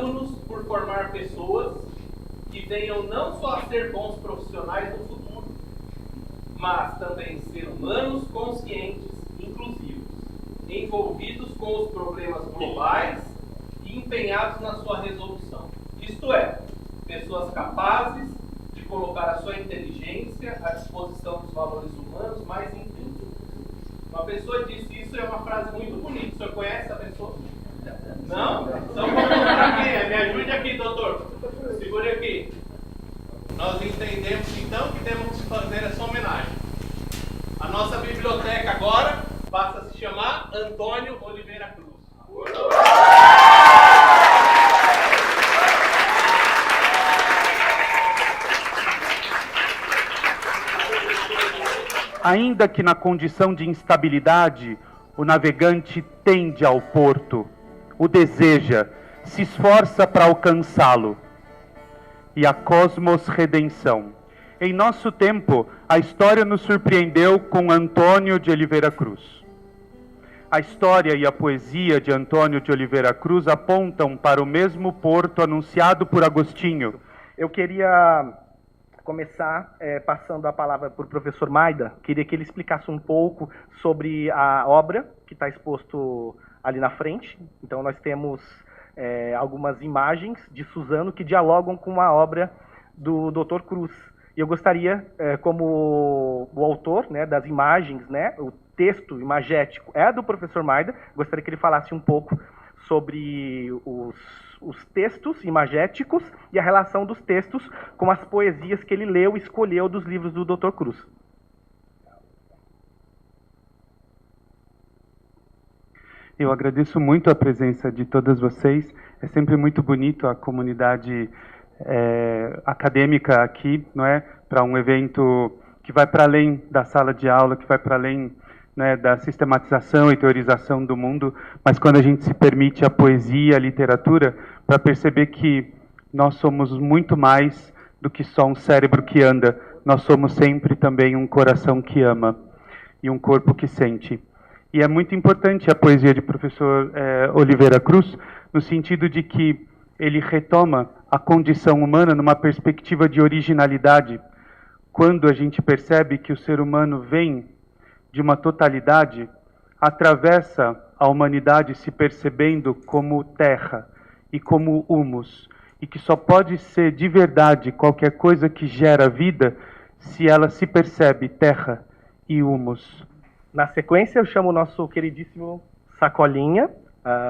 Esforçamo-nos por formar pessoas que venham não só a ser bons profissionais no futuro, mas também ser humanos conscientes, inclusivos, envolvidos com os problemas globais e empenhados na sua resolução. Isto é, pessoas capazes de colocar a sua inteligência à disposição dos valores humanos mais intrínsecos. Uma pessoa disse isso, é uma frase muito bonita. O senhor conhece essa pessoa? Não? Então vamos para quem é? Me ajude aqui, doutor. Segure aqui. Nós entendemos então que temos que fazer essa homenagem. A nossa biblioteca agora passa a se chamar Antônio Oliveira Cruz. Ainda que na condição de instabilidade, o navegante tende ao porto, o deseja, se esforça para alcançá-lo. E a cosmos redenção. Em nosso tempo, a história nos surpreendeu com Antônio de Oliveira Cruz. A história e a poesia de Antônio de Oliveira Cruz apontam para o mesmo porto anunciado por Agostinho. Eu queria começar passando a palavra para o professor Maida. Queria que ele explicasse um pouco sobre a obra que está exposto ali na frente. Então, nós temos algumas imagens de Suzano que dialogam com a obra do Dr. Cruz. E eu gostaria, como o autor, né, das imagens, né, o texto imagético é do professor Maida, gostaria que ele falasse um pouco sobre os textos imagéticos e a relação dos textos com as poesias que ele leu e escolheu dos livros do Dr. Cruz. Eu agradeço muito a presença de todas vocês. É sempre muito bonito a comunidade acadêmica aqui, não é? Para um evento que vai para além da sala de aula, que vai para além, né, da sistematização e teorização do mundo, mas quando a gente se permite a poesia, a literatura, para perceber que nós somos muito mais do que só um cérebro que anda, nós somos sempre também um coração que ama e um corpo que sente. E é muito importante a poesia de professor Oliveira Cruz, no sentido de que ele retoma a condição humana numa perspectiva de originalidade. Quando a gente percebe que o ser humano vem de uma totalidade, atravessa a humanidade se percebendo como terra e como humus, e que só pode ser de verdade qualquer coisa que gera vida se ela se percebe terra e humus. Na sequência, eu chamo o nosso queridíssimo Sacolinha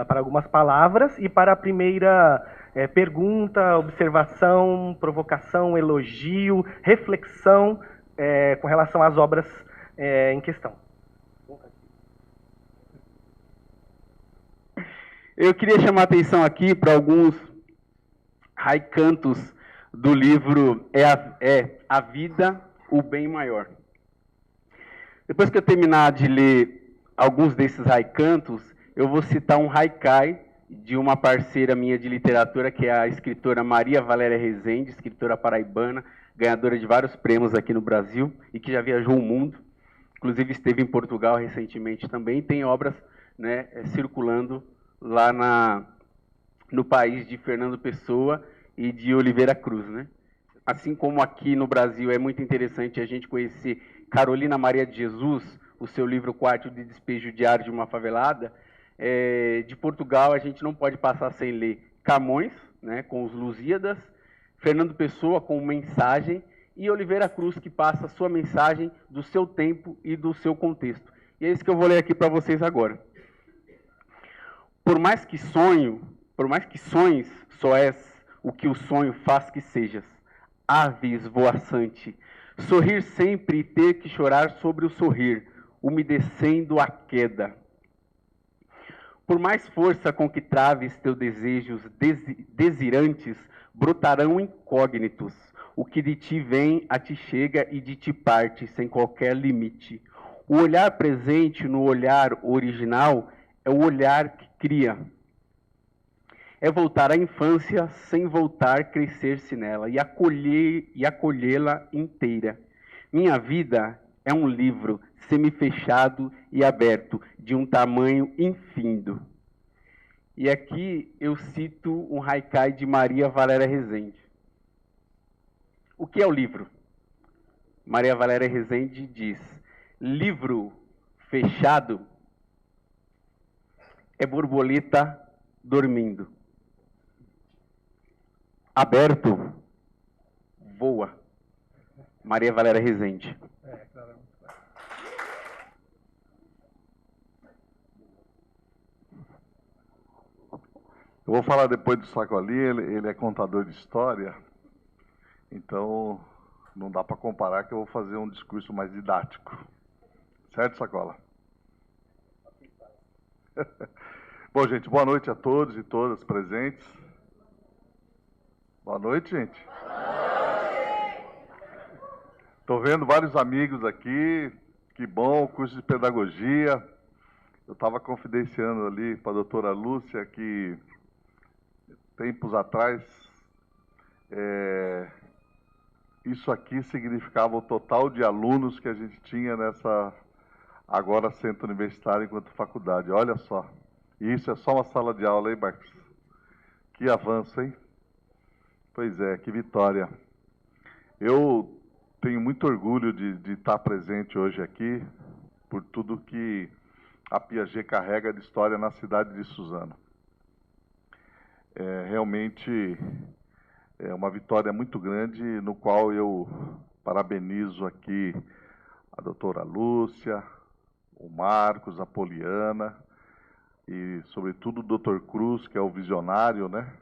para algumas palavras e para a primeira pergunta, observação, provocação, elogio, reflexão com relação às obras em questão. Eu queria chamar a atenção aqui para alguns haikantos do livro A Vida, o Bem Maior. Depois que eu terminar de ler alguns desses haikantos, eu vou citar um haikai de uma parceira minha de literatura, que é a escritora Maria Valéria Rezende, escritora paraibana, ganhadora de vários prêmios aqui no Brasil e que já viajou o mundo. Inclusive esteve em Portugal recentemente também, tem obras, né, circulando lá no país de Fernando Pessoa e de Oliveira Cruz, né? Assim como aqui no Brasil é muito interessante a gente conhecer Carolina Maria de Jesus, o seu livro Quarto de Despejo Diário de uma Favelada, de Portugal a gente não pode passar sem ler Camões, né, com os Lusíadas, Fernando Pessoa com Mensagem e Oliveira Cruz, que passa a sua mensagem do seu tempo e do seu contexto. E é isso que eu vou ler aqui para vocês agora. Por mais que sonhes, só és o que o sonho faz que sejas. Ave esvoaçante, sorrir sempre e ter que chorar sobre o sorrir, umedecendo a queda. Por mais força com que traves teus desejos desirantes, brotarão incógnitos. O que de ti vem, a ti chega e de ti parte, sem qualquer limite. O olhar presente no olhar original é o olhar que cria. É voltar à infância sem voltar, crescer-se nela e acolhê-la inteira. Minha vida é um livro semifechado e aberto, de um tamanho infindo. E aqui eu cito um haikai de Maria Valéria Rezende. O que é o livro? Maria Valéria Rezende diz: livro fechado é borboleta dormindo. Aberto, voa. Maria Valéria Rezende. Eu vou falar depois do Sacoli, ele é contador de história, então não dá para comparar, que eu vou fazer um discurso mais didático. Certo, Sacola? Bom, gente, boa noite a todos e todas presentes. Boa noite, gente. Estou vendo vários amigos aqui, que bom, curso de pedagogia. Eu estava confidenciando ali para a doutora Lúcia que tempos atrás, isso aqui significava o total de alunos que a gente tinha nessa, agora, centro universitário enquanto faculdade. Olha só. E isso é só uma sala de aula, hein, Marcos? Que avanço, hein? Pois é, que vitória. Eu tenho muito orgulho de estar presente hoje aqui, por tudo que a Piaget carrega de história na cidade de Suzano. Realmente é uma vitória muito grande, no qual eu parabenizo aqui a doutora Lúcia, o Marcos, a Poliana e, sobretudo, o doutor Cruz, que é o visionário, né?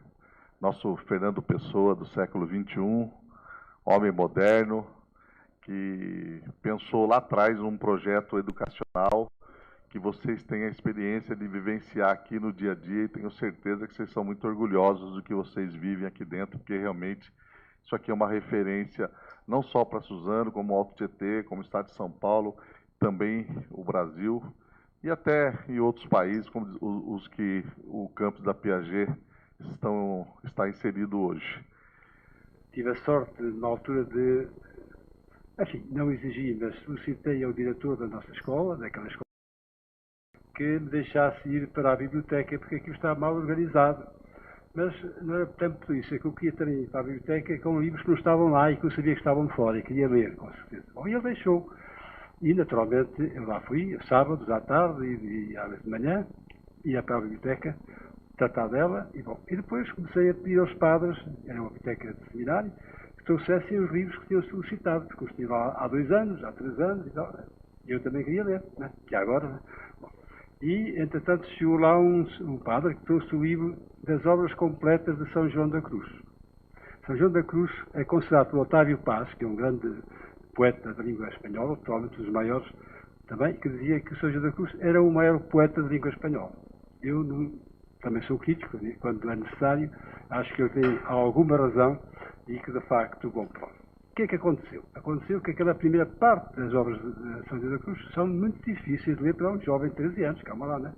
Nosso Fernando Pessoa do século XXI, homem moderno, que pensou lá atrás um projeto educacional que vocês têm a experiência de vivenciar aqui no dia a dia, e tenho certeza que vocês são muito orgulhosos do que vocês vivem aqui dentro, porque realmente isso aqui é uma referência não só para Suzano, como Alto Tietê, como o Estado de São Paulo, também o Brasil, e até em outros países, como os que o campus da Piaget está inserido hoje. Tive a sorte, na altura de... Enfim, não exigi, mas solicitei ao diretor da nossa escola, daquela escola, que me deixasse ir para a biblioteca, porque aquilo estava mal organizado. Mas não era tanto por isso, é que eu queria ter ido para a biblioteca com livros que não estavam lá e que eu sabia que estavam fora, e queria ler, com certeza. Bom, e ele deixou. E, naturalmente, eu lá fui, sábados à tarde e à vez de manhã, ia para a biblioteca, tratar dela, e depois comecei a pedir aos padres, era uma biblioteca de seminário, que trouxessem os livros que tinham solicitado, porque eu estive lá há 2 anos, há 3 anos e tal. E eu também queria ler, né? Que agora, né? Bom, e, entretanto, chegou lá um padre que trouxe o livro das obras completas de São João da Cruz. São João da Cruz é considerado por Otávio Paz, que é um grande poeta da língua espanhola, provavelmente um dos maiores também, que dizia que o São João da Cruz era o maior poeta da língua espanhola. Eu também sou crítico, quando é necessário, acho que ele tem alguma razão e que, de facto, bom, pronto. O que é que aconteceu? Aconteceu que aquela primeira parte das obras de São João da Cruz são muito difíceis de ler para um jovem de 13 anos, calma lá, né?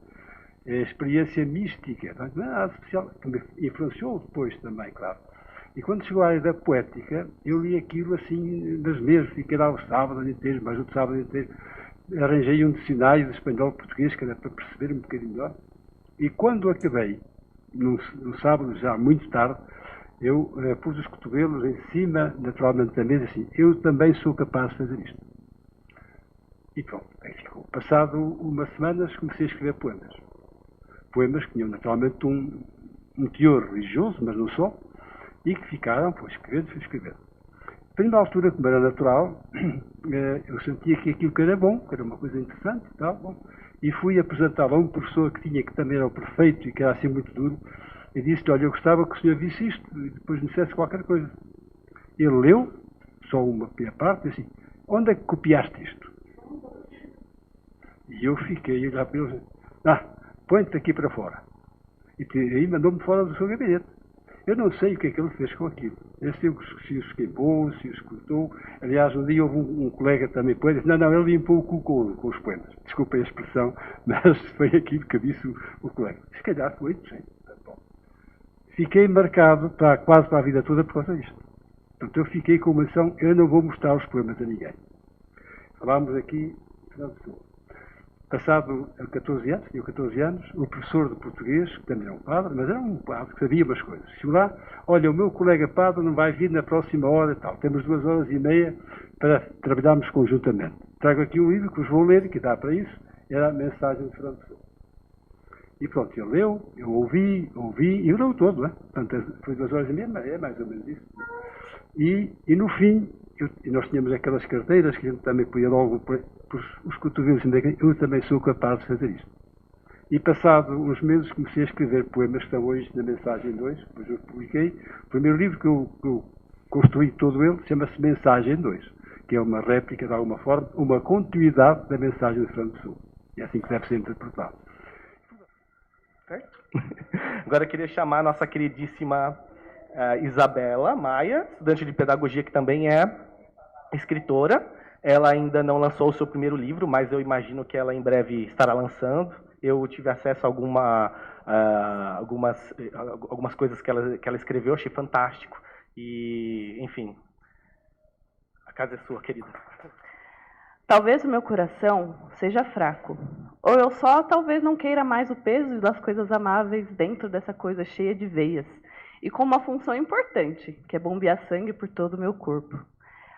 É a experiência mística, não é nada especial, que me influenciou depois também, claro. E quando chegou a área da poética, eu li aquilo assim, nas mesas, fiquei lá o sábado inteiro, mais outro sábado inteiro, arranjei um dicionário de espanhol-português, que era para perceber um bocadinho melhor. E quando acabei, no sábado, já muito tarde, eu pus os cotovelos em cima, naturalmente, da mesa, assim, eu também sou capaz de fazer isto. E pronto, aí ficou. Passado umas semanas, comecei a escrever poemas. Poemas que tinham, naturalmente, um teor religioso, mas não só, e que ficaram, fui escrevendo. A primeira altura, como era natural, eu sentia que aquilo que era bom, que era uma coisa interessante e tal, bom, e fui apresentá-lo a um professor que também era o prefeito e que era assim muito duro, e disse-lhe, olha, eu gostava que o senhor visse isto e depois me dissesse qualquer coisa. Ele leu, só uma pequena parte, e assim, onde é que copiaste isto? E eu fiquei a olhar para ele, põe-te aqui para fora. E aí mandou-me fora do seu gabinete. Eu não sei o que é que ele fez com aquilo. Eu sei se os queimou, se os cortou. Aliás, um dia houve um colega também poeta, disse, não, ele limpou o cu com os poemas. Desculpem a expressão, mas foi aquilo que disse o colega. Se calhar foi, sim. Bom. Fiquei marcado quase para a vida toda por causa disto. Portanto, eu fiquei com uma ação, eu não vou mostrar os poemas a ninguém. Falámos aqui, Passado 14 anos, tinha 14 anos, o professor de português, que também era um padre, mas era um padre que sabia umas coisas. Chegou lá, olha, o meu colega padre não vai vir na próxima hora e tal. Temos 2 horas e meia para trabalharmos conjuntamente. Trago aqui um livro que vos vou ler, que dá para isso, era a mensagem de Fernando Pessoa. E pronto, ele leu, eu ouvi, e leu todo, né? Portanto, foi 2 horas e meia, mas é mais ou menos isso. E no fim, nós tínhamos aquelas carteiras que a gente também punha logo por os cotovelos, eu também sou capaz de fazer isto. E passado uns meses comecei a escrever poemas que estão hoje na Mensagem 2, depois eu publiquei. O primeiro livro que eu construí todo ele chama-se Mensagem 2, que é uma réplica, de alguma forma, uma continuidade da Mensagem de Fernando Pessoa. É assim que deve ser interpretado. Agora eu queria chamar a nossa queridíssima Isabela Maia, estudante de pedagogia que também é escritora. Ela ainda não lançou o seu primeiro livro, mas eu imagino que ela em breve estará lançando. Eu tive acesso a algumas coisas que ela escreveu, achei fantástico. E, enfim, a casa é sua, querida. Talvez o meu coração seja fraco, ou eu só talvez não queira mais o peso das coisas amáveis dentro dessa coisa cheia de veias, e com uma função importante, que é bombear sangue por todo o meu corpo.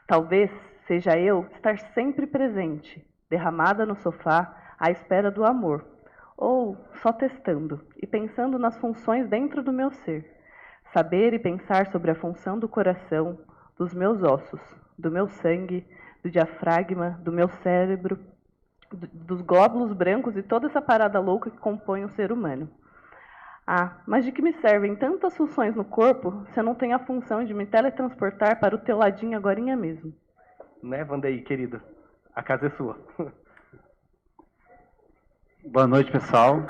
Talvez seja eu estar sempre presente, derramada no sofá, à espera do amor, ou só testando e pensando nas funções dentro do meu ser. Saber e pensar sobre a função do coração, dos meus ossos, do meu sangue, do diafragma, do meu cérebro, dos glóbulos brancos e toda essa parada louca que compõe o ser humano. Ah, mas de que me servem tantas funções no corpo se eu não tenho a função de me teletransportar para o teu ladinho agorinha mesmo? Né, Vandeí, querida? A casa é sua. Boa noite, pessoal.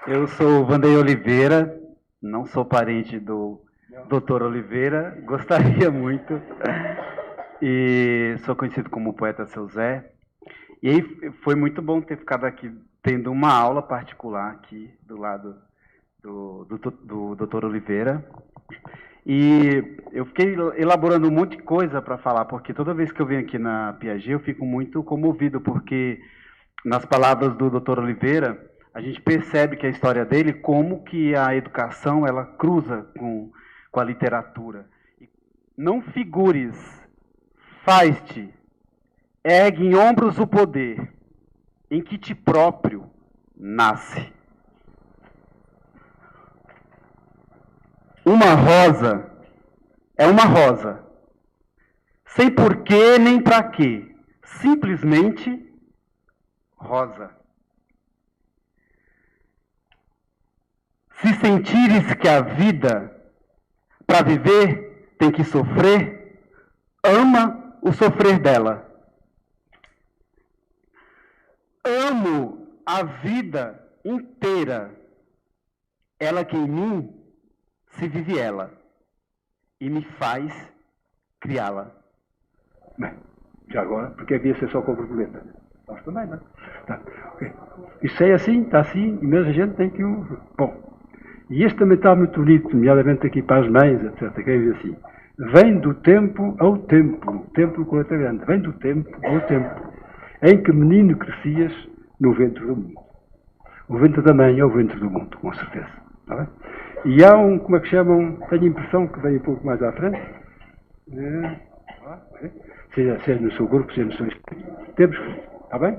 Eu sou o Vandeí Oliveira, não sou parente do Dr. Oliveira, gostaria muito. E sou conhecido como poeta Seu Zé. E aí foi muito bom ter ficado aqui tendo uma aula particular aqui do lado do Dr. Oliveira. E eu fiquei elaborando um monte de coisa para falar, porque toda vez que eu venho aqui na Piaget eu fico muito comovido, porque nas palavras do Dr. Oliveira a gente percebe que a história dele, como que a educação ela cruza com a literatura. Não figures, faz-te, ergue em ombros o poder, em que ti próprio nasce. Uma rosa é uma rosa, sem porquê nem para quê, simplesmente rosa. Se sentires que a vida, para viver, tem que sofrer, ama o sofrer dela. Amo a vida inteira, ela que em mim se vive ela, e me faz criá-la. Bem, já agora, porque havia ser só com borboleta. Nós também, não é? Tá, okay. Isso é assim, está assim, e mesmo a gente tem que o... Bom, e este também está muito bonito, nomeadamente aqui para as mães, etc. Quem diz assim, vem do tempo ao tempo, tempo com letra grande, vem do tempo ao tempo, em que menino crescias no ventre do mundo. O ventre da mãe é o ventre do mundo, com certeza. Está bem? E há um, como é que chamam, tenho a impressão que vem um pouco mais à frente, seja no seu grupo, seja no seu espírito, temos, está bem?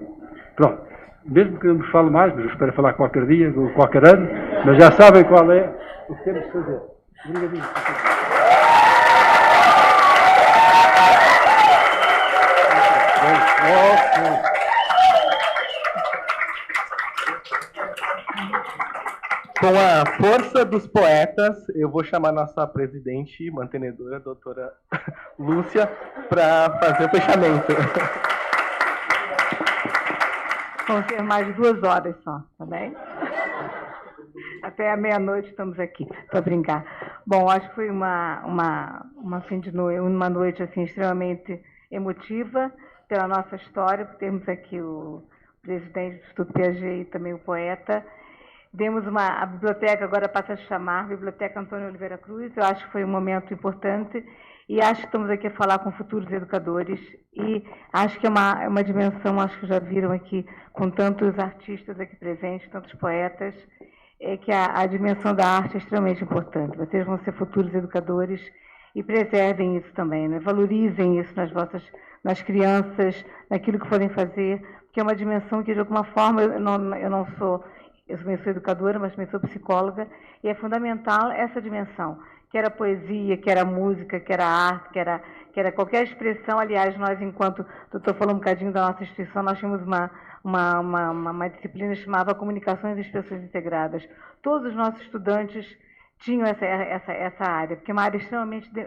Pronto, mesmo que não nos fale mais, mas eu espero falar qualquer dia, ou qualquer ano, mas já sabem qual é o que temos de fazer. Obrigadinho. Com a força dos poetas, eu vou chamar a nossa presidente, mantenedora, a doutora Lúcia, para fazer o fechamento. Vão ser mais 2 horas só, tá bem? Até a meia-noite estamos aqui, para brincar. Bom, acho que foi uma noite assim, extremamente emotiva pela nossa história, por termos aqui o presidente do Instituto Piaget e também o poeta. Demos a biblioteca, agora passa a se chamar Biblioteca Antônio Oliveira Cruz. Eu acho que foi um momento importante e acho que estamos aqui a falar com futuros educadores e acho que é uma dimensão, acho que já viram aqui, com tantos artistas aqui presentes, tantos poetas, que a dimensão da arte é extremamente importante. Vocês vão ser futuros educadores e preservem isso também, né? Valorizem isso nas crianças, naquilo que forem fazer, porque é uma dimensão que, de alguma forma, eu também sou educadora, mas também sou psicóloga, e é fundamental essa dimensão, quer a poesia, quer a música, quer a arte, quer a qualquer expressão. Aliás, nós, enquanto o doutor falou um bocadinho da nossa instituição, nós tínhamos uma disciplina que chamava Comunicações e Expressões Integradas. Todos os nossos estudantes tinham essa área, porque é uma área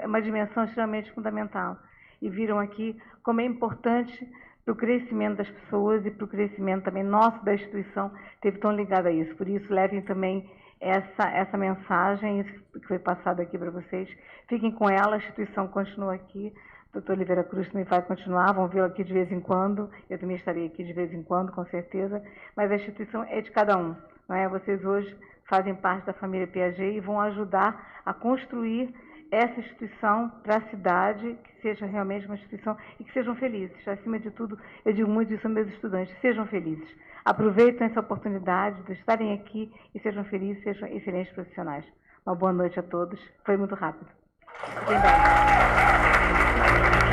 uma dimensão extremamente fundamental. E viram aqui como é importante para o crescimento das pessoas e para o crescimento também nosso da instituição, esteve tão ligado a isso. Por isso, levem também essa mensagem que foi passada aqui para vocês. Fiquem com ela, a instituição continua aqui. O doutor Oliveira Cruz também vai continuar, vão vê-lo aqui de vez em quando. Eu também estarei aqui de vez em quando, com certeza. Mas a instituição é de cada um, não é? Vocês hoje fazem parte da família Piaget e vão ajudar a construir essa instituição para a cidade, que seja realmente uma instituição e que sejam felizes. Acima de tudo, eu digo muito isso aos meus estudantes, sejam felizes. Aproveitem essa oportunidade de estarem aqui e sejam felizes, sejam excelentes profissionais. Uma boa noite a todos. Foi muito rápido. Fiquem bem.